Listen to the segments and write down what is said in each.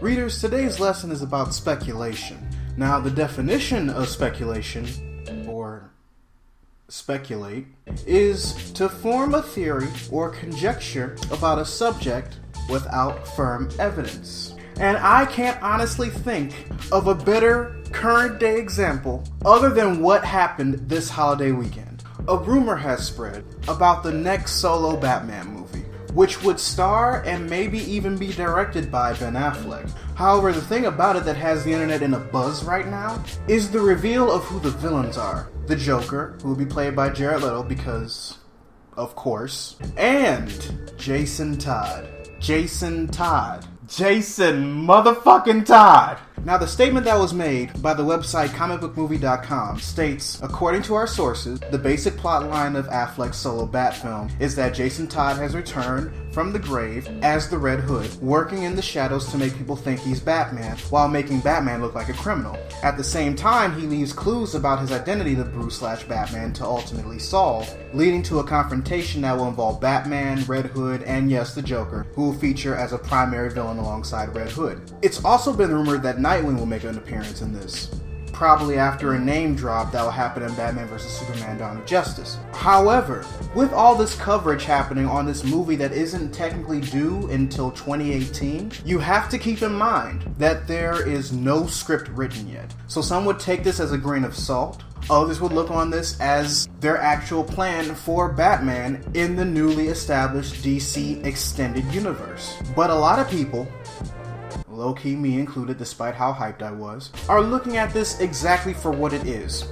Readers, today's lesson is about speculation. Now, the definition of speculation, or speculate, is to form a theory or conjecture about a subject without firm evidence. And I can't honestly think of a better current day example other than what happened this holiday weekend. A rumor has spread about the next solo Batman movie, which would star and maybe even be directed by Ben Affleck. However, the thing about it that has the internet in a buzz right now is the reveal of who the villains are. The Joker, who will be played by Jared Leto because, of course, and Jason Todd. Jason motherfucking Todd! Now, the statement that was made by the website comicbookmovie.com states, according to our sources, the basic plot line of Affleck's solo Bat film is that Jason Todd has returned from the grave as the Red Hood, working in the shadows to make people think he's Batman, while making Batman look like a criminal. At the same time, he leaves clues about his identity to Bruce/Batman to ultimately solve, leading to a confrontation that will involve Batman, Red Hood, and yes, the Joker, who will feature as a primary villain alongside Red Hood. It's also been rumored that Nightwing will make an appearance in this, probably after a name drop that will happen in Batman vs. Superman: Dawn of Justice. However, with all this coverage happening on this movie that isn't technically due until 2018, you have to keep in mind that there is no script written yet. So some would take this as a grain of salt. Others would look on this as their actual plan for Batman in the newly established DC Extended Universe. But a lot of people, low-key me included despite how hyped I was, are looking at this exactly for what it is.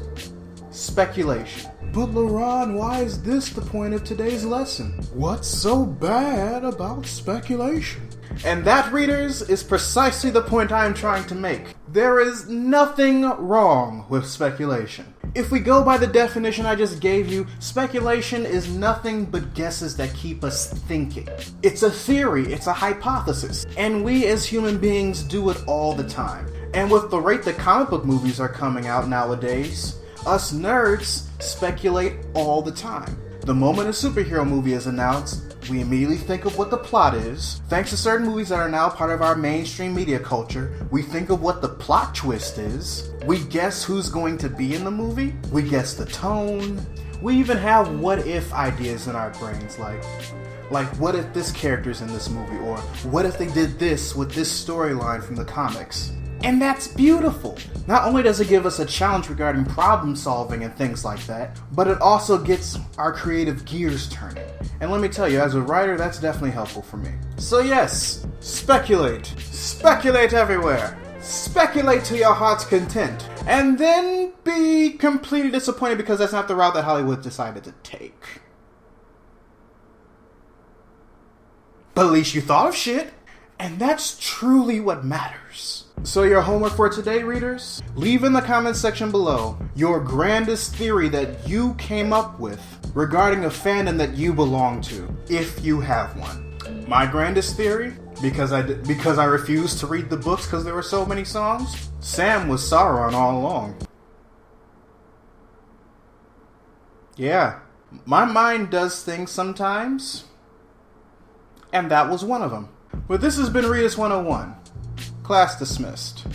Speculation. But LaRon, why is this the point of today's lesson? What's so bad about speculation? And that, readers, is precisely the point I am trying to make. There is nothing wrong with speculation. If we go by the definition I just gave you, speculation is nothing but guesses that keep us thinking. It's a theory, it's a hypothesis, and we as human beings do it all the time. And with the rate that comic book movies are coming out nowadays, us nerds speculate all the time. The moment a superhero movie is announced, we immediately think of what the plot is. Thanks to certain movies that are now part of our mainstream media culture, we think of what the plot twist is. We guess who's going to be in the movie. We guess the tone. We even have what-if ideas in our brains, like what if this character's in this movie, or what if they did this with this storyline from the comics. And that's beautiful. Not only does it give us a challenge regarding problem solving and things like that, but it also gets our creative gears turning. And let me tell you, as a writer, that's definitely helpful for me. So yes, speculate. Speculate everywhere. Speculate to your heart's content. And then be completely disappointed because that's not the route that Hollywood decided to take. But at least you thought of shit. And that's truly what matters. So your homework for today, readers? Leave in the comments section below your grandest theory that you came up with regarding a fandom that you belong to, if you have one. My grandest theory, because I refused to read the books because there were so many songs, Sam was Sauron all along. Yeah, my mind does things sometimes, and that was one of them. But this has been Readus 101. Class dismissed.